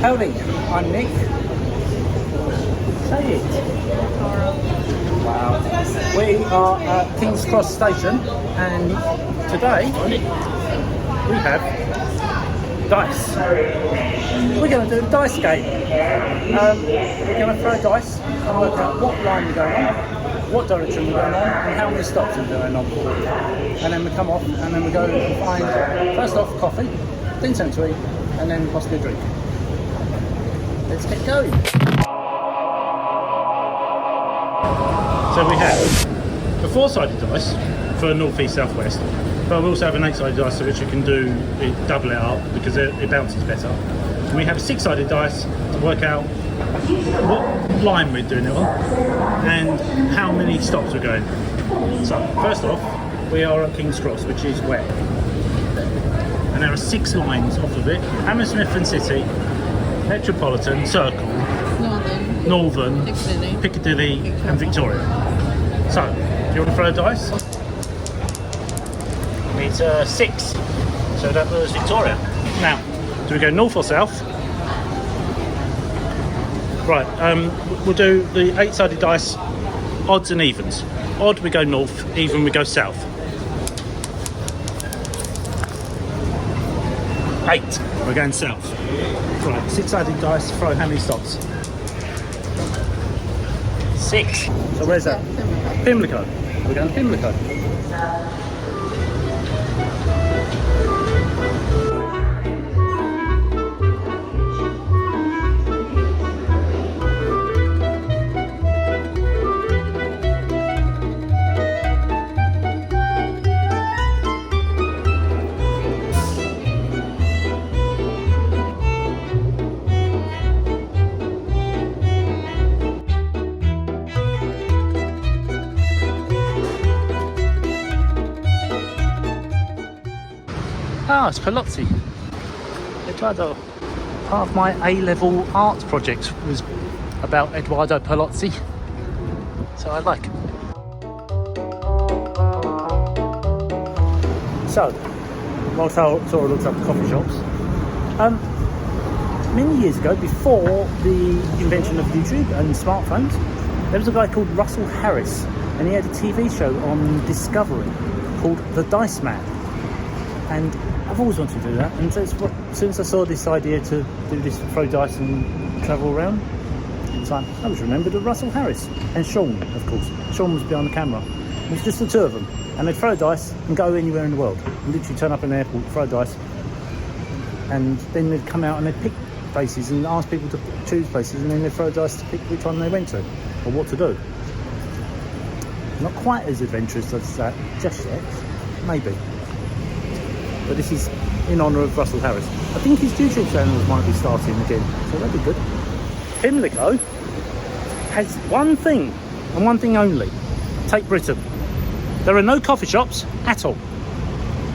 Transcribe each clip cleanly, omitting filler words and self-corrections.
Howdy, I'm Nick. Say it. Wow. We are at King's Cross Station, and today we have dice. We're going to do a dice game. We're going to throw dice and work out what line we're going on, what direction we're going on, and how many stops we're going on. And then we come off, and then we go and find, first off, coffee, then something to eat, and then possibly a drink. Let's get going. So we have the 4-sided dice for north, east, south, west, but we also have an 8-sided dice which you can double it up because it bounces better. And we have a 6-sided dice to work out what line we're doing it on and how many stops we're going. So first off, we are at King's Cross, which is where? And there are 6 lines off of it: Hammersmith and City, Metropolitan, Circle, Northern, Piccadilly and Victoria. So, do you want to throw a dice? It's 6, so that was Victoria. Now, do we go north or south? Right, we'll do the 8-sided dice, odds and evens. Odd we go north, even we go south. 8, we're going south. Right, 6-sided dice, throw how many stops? 6. So where's that? Pimlico. We're going to Pimlico. Ah, it's Palazzi. Eduardo. Part of my A-level art project was about Eduardo Palazzi, so I like it. So, whilst I sort of looked up coffee shops, many years ago, before the invention of YouTube and smartphones, there was a guy called Russel Harris, and he had a TV show on Discovery called The Diceman. And I've always wanted to do that, and since I saw this idea to do this, throw dice and travel around, it's like, I was remembered of Russel Harris and Sean, of course. Sean was behind the camera. It was just the two of them, and they'd throw dice and go anywhere in the world. And literally turn up in an airport, throw dice, and then they'd come out and they'd pick places and ask people to choose places, and then they'd throw dice to pick which one they went to or what to do. Not quite as adventurous as that just yet, maybe. But this is in honour of Russel Harris. I think his YouTube channels might be starting again, so that'd be good. Pimlico has one thing, and one thing only: Take Britain. There are no coffee shops at all.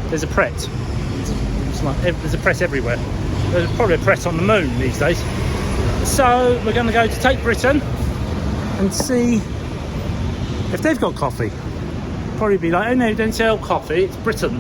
There's a Pret. There's a Pret everywhere. There's probably a Pret on the moon these days. So we're going to go to Take Britain and see if they've got coffee. Probably be like, oh no, don't sell coffee, it's Britain.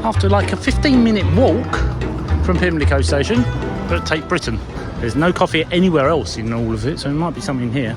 After like a 15-minute walk from Pimlico station, we're at Take Britain. There's no coffee anywhere else in all of it, so there might be something here.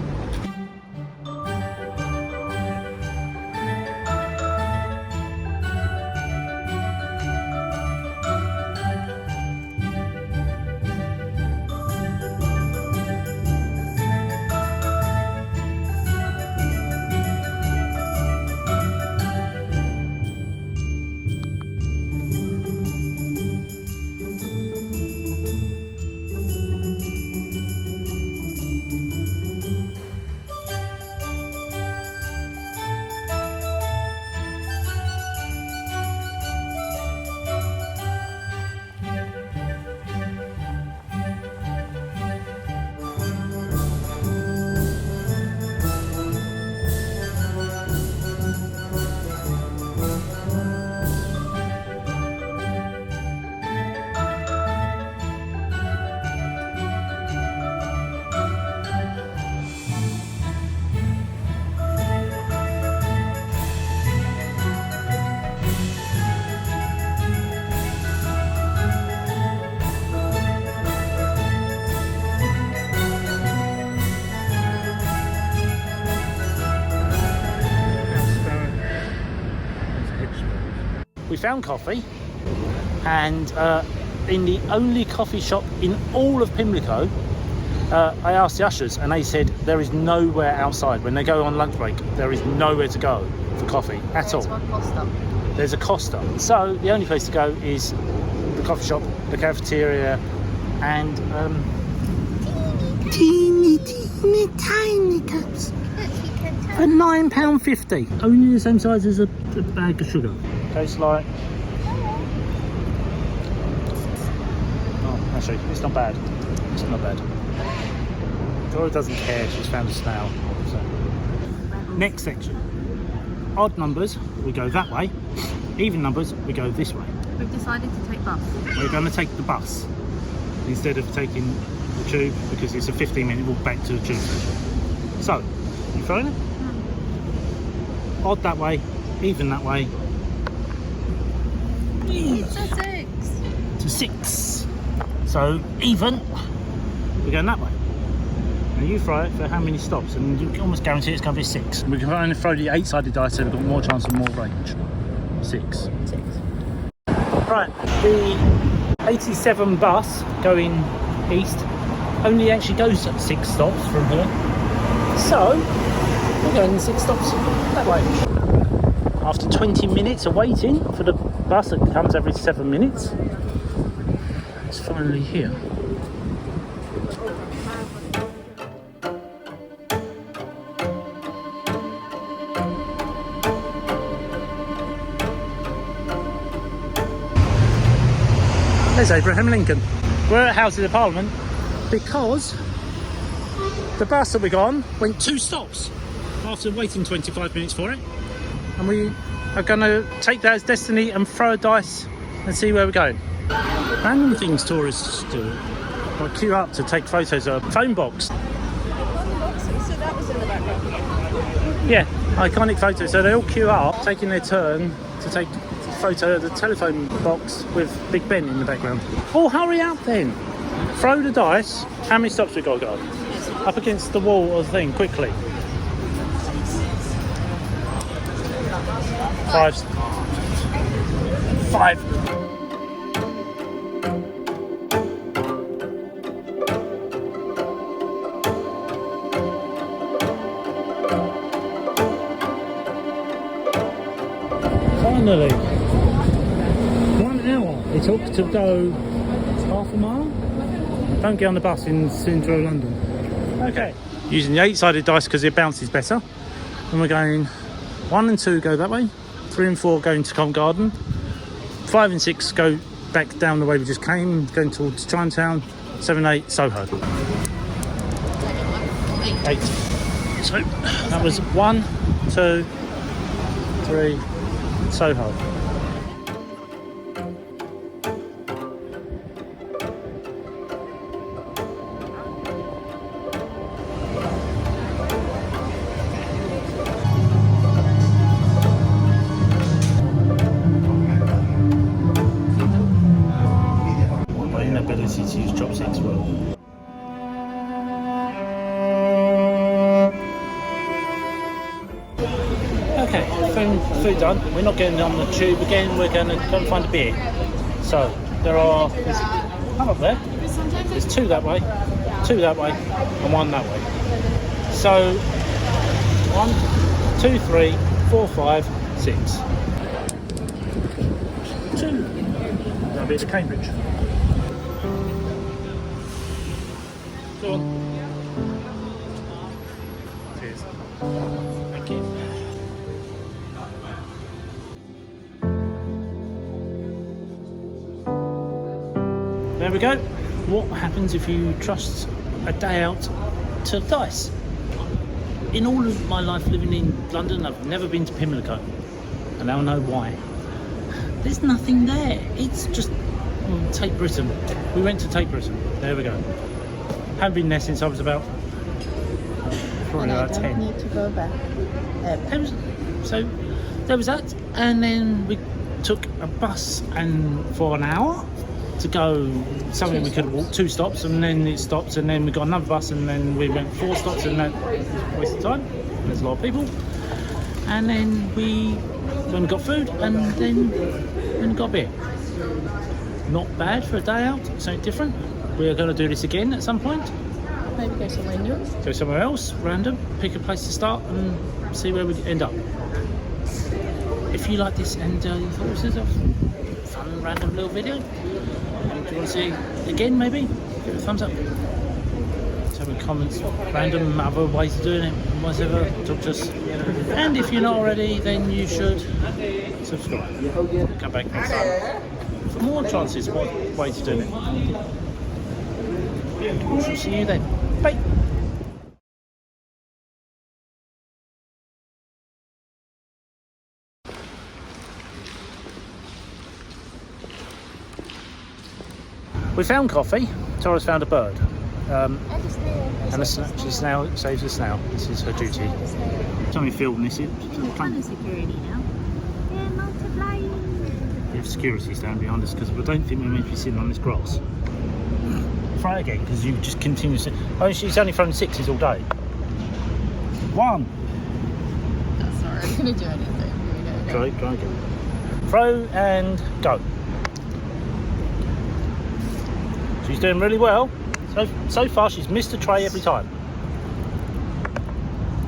found coffee, and in the only coffee shop in all of Pimlico, I asked the ushers and they said there is nowhere outside. When they go on lunch break, there is nowhere to go for coffee at all. There's a Costa. So the only place to go is the coffee shop, the cafeteria, and teeny tiny cups for £9.50. Only the same size as a bag of sugar. Tastes like... Oh, actually, it's not bad. It's not bad. Dora doesn't care, she's found a snail. So. Next section. Odd numbers, we go that way. Even numbers, we go this way. We've decided to take bus. We're going to take the bus instead of taking the tube, because it's a 15-minute walk back to the tube station. So, you following it? Odd that way, even that way. It's a 6. To 6. So, even, we're going that way. Now you throw it for how many stops, and you can almost guarantee it's going to be 6. We can only throw the 8-sided dice, so we've got more chance of more range. 6. Right, the 87 bus going east only actually goes 6 stops from here. So, we're going 6 stops that way. After 20 minutes of waiting for the bus that comes every 7 minutes, it's finally here. There's Abraham Lincoln. We're at Houses of Parliament because the bus that we got on went 2 stops after waiting 25 minutes for it. And we are going to take that as destiny and throw a dice and see where we're going. Random things tourists do, like queue up to take photos of a phone box. So that was in the background. Yeah, iconic photos. So they all queue up, taking their turn to take a photo of the telephone box with Big Ben in the background. Oh, hurry up then. Throw the dice. How many stops we got to go? Up against the wall or the thing, quickly. 5. 5. Finally, 1 hour it took to go half a mile. Don't get on the bus in central London. Okay, using the 8-sided dice because it bounces better. And we're going 1 and 2 go that way, 3 and 4 going to Covent Garden, 5 and 6 go back down the way we just came, going towards Chinatown, 7 and 8 Soho. 8. So that was 1, 2, 3 Soho. My inability to use chopsticks well. Okay, food done. We're not getting on the tube again. We're going to go and find a beer. So there's one up there. There's 2 that way, 2 that way, and 1 that way. So 1, 2, 3, 4, 5, 6. 2. That'll be to Cambridge. Go on. Cheers. Thank you. There we go. What happens if you trust a day out to dice? In all of my life living in London, I've never been to Pimlico, and now I know why. There's nothing there. It's just Tate Britain. We went to Tate Britain. There we go. Haven't been there since I was about probably about 10. Need to go back. So there was that, and then we took a bus and for an hour to go somewhere we could walk 2 stops, and then it stopped, and then we got another bus, and then we went 4 stops, and that was a waste of time. There's a lot of people, and then we went and got food, and then and got a beer. Not bad for a day out, something different. We're going to do this again at some point. Maybe go somewhere new. Go somewhere else, random, pick a place to start and see where we end up. If you like this and you thought this is a fun, random little video, and you want to see it again, maybe, give it a thumbs up. Tell me comments, random other ways of doing it, whatever, talk to us. And if you're not already, then you should subscribe. Come back next time for more chances, more ways of doing it. We'll see you then. Bye. We found coffee. Tara's found a bird. And a snail saves a snail. This is her duty. Tell me, filming this. Security now. They're multiplying. We have security stand behind us because we don't think we're meant to be sitting on this grass. Try again because you just continue to. Oh, she's only thrown sixes all day. One. That's not really going to do anything. Try again. Throw and go. She's doing really well. So far, she's missed a tray every time.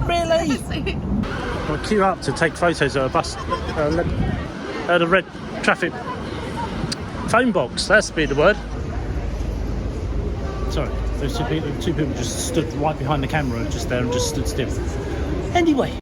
Really? I'll queue up to take photos of a bus. The red traffic phone box. That's be the word. Sorry, those two people just stood right behind the camera, just there and just stood still. Anyway.